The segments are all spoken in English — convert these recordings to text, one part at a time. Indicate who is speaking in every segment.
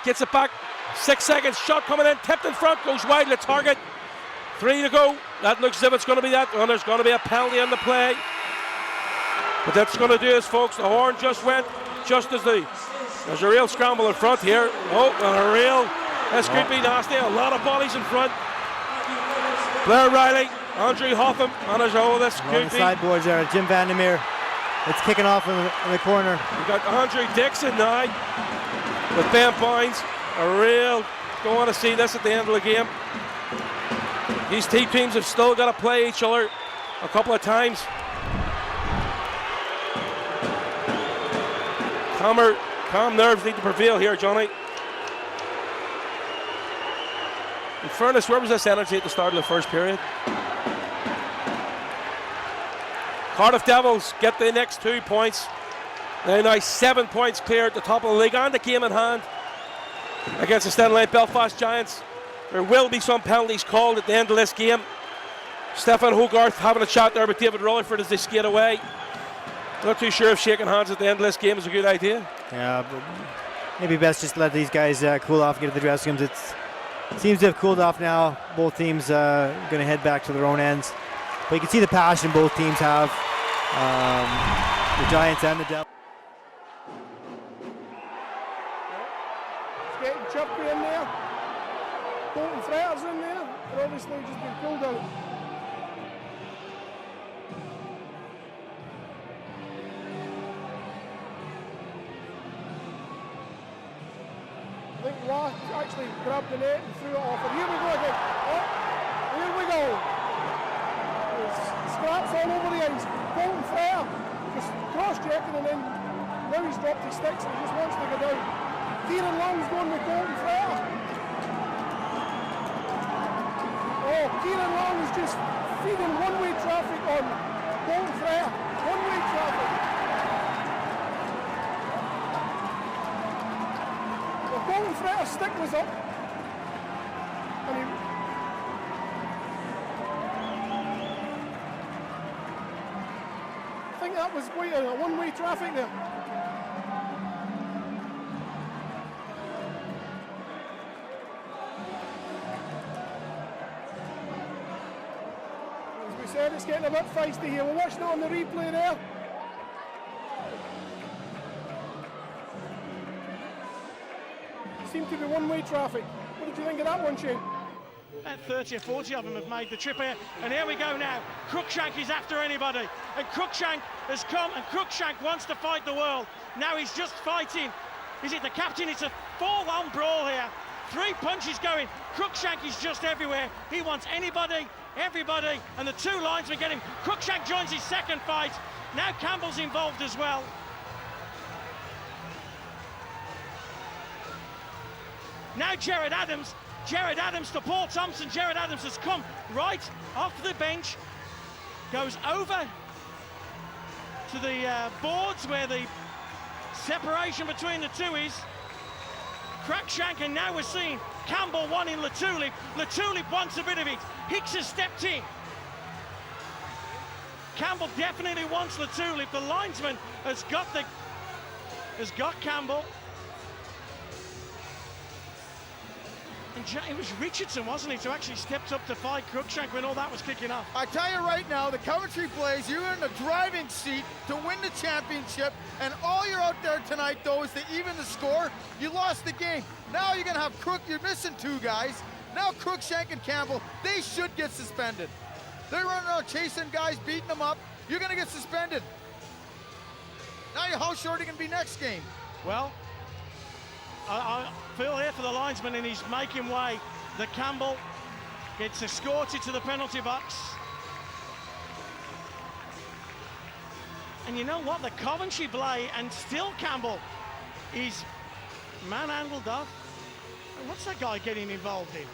Speaker 1: Gets it back, 6 seconds, shot coming in, tipped in front, goes wide of the target. 3 to go. That looks as if it's going to be that. Well, there's going to be a penalty on the play. But that's going to do is, folks, the horn just went just as there's a real scramble in front here. Oh, and this could be nasty. A lot of bodies in front. Blair Riley, Andrew Hotham, and this could
Speaker 2: the
Speaker 1: be.
Speaker 2: Sideboards there, Jim Vandermeer. It's kicking off in the corner.
Speaker 1: We've got Andrew Dixon now with Ben Boynes. Don't want to see this at the end of the game. These two teams have still got to play each other a couple of times. Calm nerves need to prevail here, Johnny. In fairness, where was this energy at the start of the first period? Cardiff Devils get the next 2 points. They're now 7 points clear at the top of the league and the game in hand against the Stenley Belfast Giants. There will be some penalties called at the end of this game. Stefan Hogarth having a chat there with David Rutherford as they skate away. Not too sure if shaking hands at the end of this game is a good idea.
Speaker 2: Yeah, but maybe best just let these guys cool off and get to the dressing rooms. It seems to have cooled off now. Both teams going to head back to their own ends. But you can see the passion both teams have. The Giants and the Devils.
Speaker 3: It's getting choppy in there. Bolton Flyers in there. They're obviously just been pulled out. I think Watt actually grabbed the net and threw it off. And here we go again. Oh, here we go. There's scraps all over the ice. Bolton Flyer just cross-checking, and then now he's dropped his sticks and he just wants to go down. Kieran Long's going with Bolton Flyer. Oh, Kieran Long is just feeding one-way traffic on Bolton Flyer. One-way traffic. Bolton Flyer's stick was up, and I think that was quite a one-way traffic there. As we said, it's getting a bit feisty here. We're watching it on the replay there. Seemed to be one-way traffic. What did you think of that one, Shane?
Speaker 4: About 30 or 40 of them have made the trip here. And here we go now. Cruikshank is after anybody. And Cruikshank has come, and Cruikshank wants to fight the world. Now he's just fighting. Is it the captain? It's a full-on brawl here. 3 punches going. Cruikshank is just everywhere. He wants anybody, everybody, and the 2 linesmen get him. Cruikshank joins his second fight. Now Campbell's involved as well. Now Jared Adams to Paul Thompson. Jared Adams has come right off the bench, goes over to the boards where the separation between the two is. Cruikshank, and now we're seeing Campbell wanting Latulip. Latulip wants a bit of it. Hicks has stepped in. Campbell definitely wants Latulip. The linesman has got Campbell. And it was Richardson, wasn't he, who actually stepped up to fight Cruikshank when all that was kicking off.
Speaker 5: I tell you right now, the Coventry Blaze, you're in the driving seat to win the championship, and all you're out there tonight, though, is to even the score. You lost the game. Now you're going to have you're missing 2 guys. Now Cruikshank and Campbell, they should get suspended. They're running around chasing guys, beating them up. You're going to get suspended. Now how short are you going to be next game?
Speaker 4: Well, I feel here for the linesman, and he's making way. The Campbell gets escorted to the penalty box. And you know what? The Coventry Blaze and still Campbell is manhandled up. What's that guy getting involved in?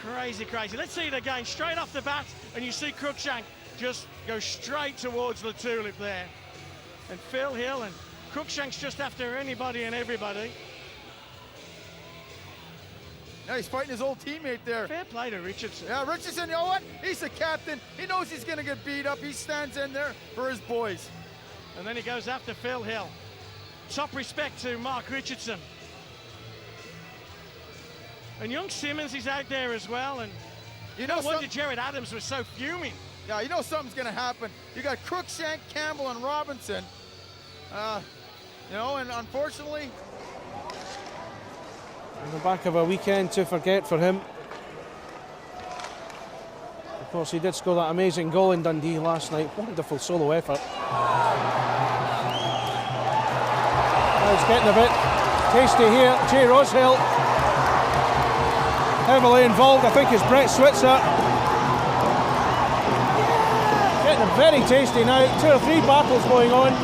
Speaker 4: Crazy, crazy. Let's see it again. Straight off the bat, and you see Cruikshank just go straight towards the tulip there. And Phil Hill and Cruikshank's just after anybody and everybody.
Speaker 5: Now he's fighting his old teammate there.
Speaker 4: Fair play to Richardson.
Speaker 5: Yeah, Richardson, you know what? He's the captain. He knows he's going to get beat up. He stands in there for his boys.
Speaker 4: And then he goes after Phil Hill. top respect to Mark Richardson. And young Simmons is out there as well, and
Speaker 5: You
Speaker 4: no
Speaker 5: know,
Speaker 4: wonder Jared Adams was so fuming.
Speaker 5: yeah, you know something's going to happen. You got Cruikshank, Campbell, and Robinson. You know, and unfortunately,
Speaker 6: On the back of a weekend to forget for him. Of course, he did score that amazing goal in Dundee last night. Wonderful solo effort. Now it's getting a bit tasty here. Jay Rosehill heavily involved, I think, is Brett Switzer. Getting very tasty now. 2 or 3 battles going on.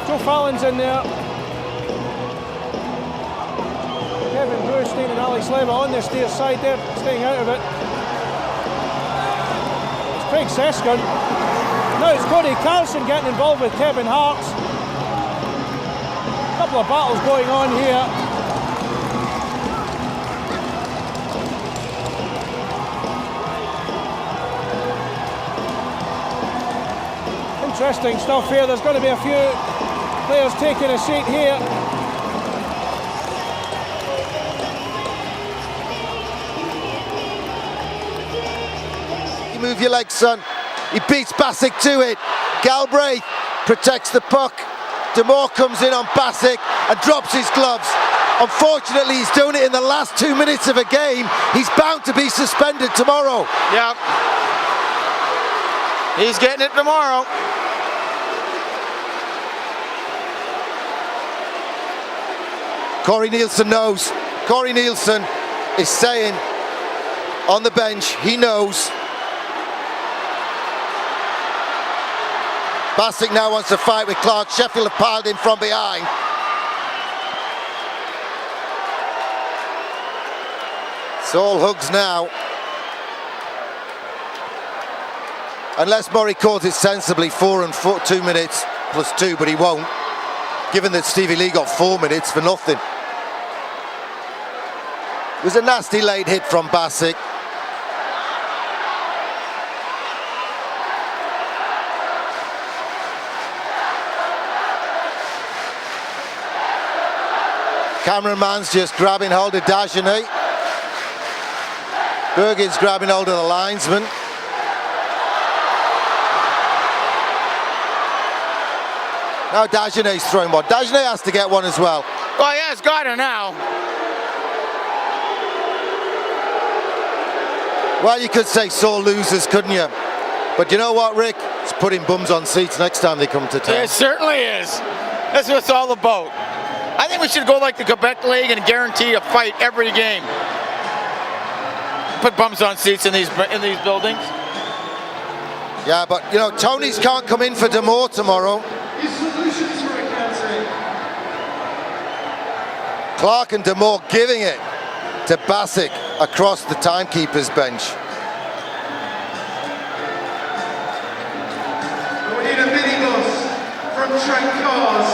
Speaker 6: Joe Fallon's in there. Kevin Burstein and Ali Sleva on the steer side there, staying out of it. It's Craig Seskin. Now it's Cody Carlson getting involved with Kevin Harts. A couple of battles going on here. Interesting stuff here. There's going to be a few players taking a seat here.
Speaker 7: You move your legs, son. He beats Bassick to it. Galbraith protects the puck. Demore comes in on Bassick and drops his gloves. Unfortunately, he's doing it in the last 2 minutes of a game. He's bound to be suspended tomorrow.
Speaker 5: yeah, he's getting it tomorrow.
Speaker 7: Corey Nielsen knows. Corey Nielsen is saying on the bench, he knows. Bassick now wants to fight with Clark. Sheffield have piled in from behind. It's all hugs now. Unless Murray calls it sensibly, 4 and 2 minutes plus 2, but he won't, given that Stevie Lee got 4 minutes for nothing. It was a nasty late hit from Bassick. Cameraman's just grabbing hold of Dagenais. Bergen's grabbing hold of the linesman. Now Dagenais throwing one. Dagenais has to get one as well.
Speaker 5: Oh yeah, it's got her now.
Speaker 7: Well, you could say sore losers, couldn't you? But you know what, Rick? It's putting bums on seats next time they come to town.
Speaker 5: It certainly is. That's what it's all about. I think we should go like the Quebec League and guarantee a fight every game. Put bums on seats in these buildings.
Speaker 7: Yeah, but you know, Tony's can't come in for Demore tomorrow. Clark and Demore giving it to Bassick across the timekeeper's bench.
Speaker 8: We need a minibus from Trent Cars.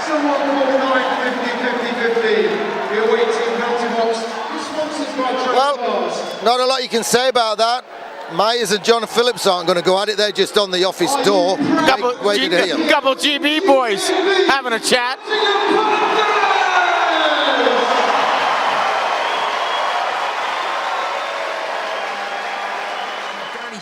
Speaker 8: Someone call 950 The away team penalty box is sponsored by Trent Cars.
Speaker 7: Not a lot you can say about that. Myers and John Phillips aren't going to go at it. They're just on the office door.
Speaker 5: Couple GB boys having a chat.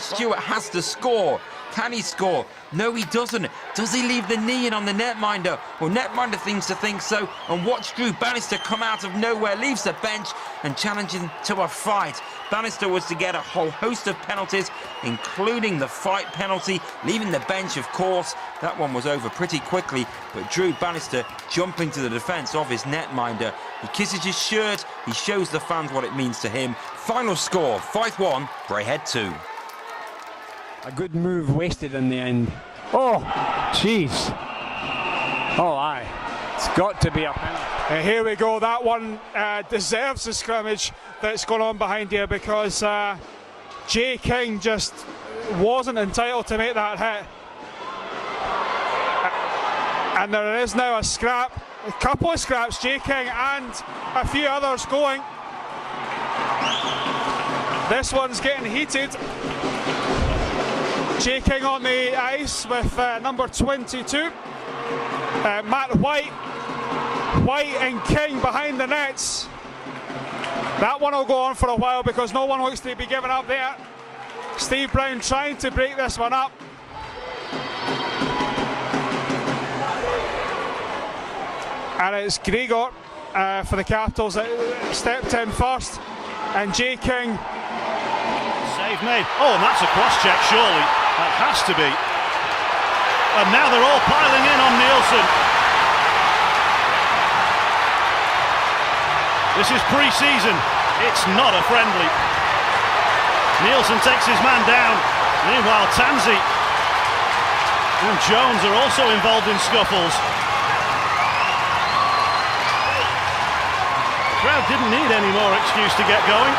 Speaker 9: Stewart has to score. Can he score? No, he doesn't. Does he leave the knee in on the netminder? Well, netminder seems to think so. And watch Drew Bannister come out of nowhere, leaves the bench and challenging to a fight. Bannister was to get a whole host of penalties, including the fight penalty, leaving the bench, of course. That one was over pretty quickly, but Drew Bannister jumping to the defence of his netminder. He kisses his shirt. He shows the fans what it means to him. Final score, Fife 1, Braehead 2.
Speaker 10: A good move wasted in the end. Oh, jeez. Oh, aye. It's got to be a penalty.
Speaker 3: And here we go. That one deserves the scrimmage that's going on behind here, because Jay King just wasn't entitled to make that hit. And there is now a scrap, a couple of scraps, Jay King and a few others going. This one's getting heated. Jay King on the ice with number 22.
Speaker 6: Matt White and King behind the nets. That one will go on for a while because no one looks to be giving up there. Steve Brown trying to break this one up. And it's Gregor for the Capitals that stepped in first. And Jay King.
Speaker 11: Save made. Oh, and that's a cross-check, surely. That has to be. And now they're all piling in on Nielsen. This is pre-season. It's not a friendly. Nielsen takes his man down. Meanwhile, Tansey and Jones are also involved in scuffles. The crowd didn't need any more excuse to get going.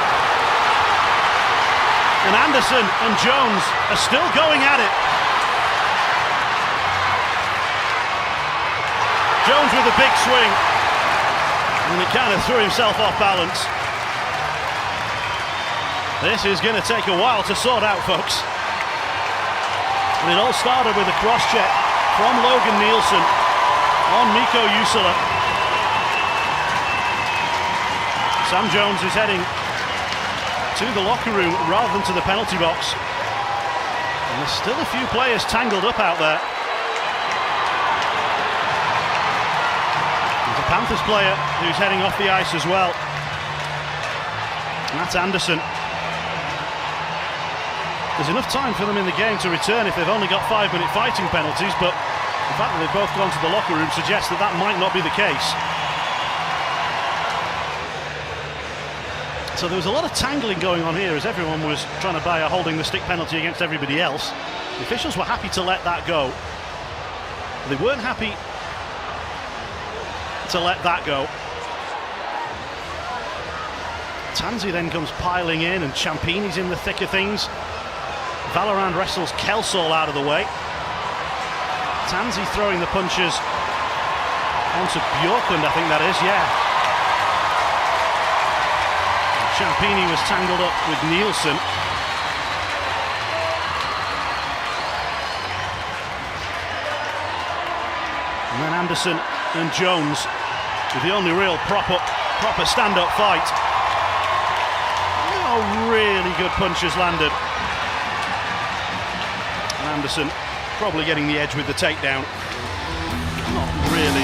Speaker 11: And Anderson and Jones are still going at it. Jones with a big swing. And he kind of threw himself off balance. This is going to take a while to sort out, folks. And it all started with a cross-check from Logan Nielsen on Mikko Jusula. Sam Jones is heading to the locker room rather than to the penalty box. And there's still a few players tangled up out there. There's a Panthers player who's heading off the ice as well. And that's Anderson. There's enough time for them in the game to return if they've only got 5-minute fighting penalties, but the fact that they've both gone to the locker room suggests that that might not be the case. So there was a lot of tangling going on here as everyone was trying to buy a holding the stick penalty against everybody else. The officials were happy to let that go. They weren't happy to let that go. Tansey then comes piling in and Ciampini's in the thick of things. Valorand wrestles Kelsall out of the way. Tansey throwing the punches onto Bjorklund, I think that is, yeah. Ciampini was tangled up with Nielsen. And then Anderson and Jones with the only real proper stand-up fight. No really good punches landed. And Anderson probably getting the edge with the takedown. Not really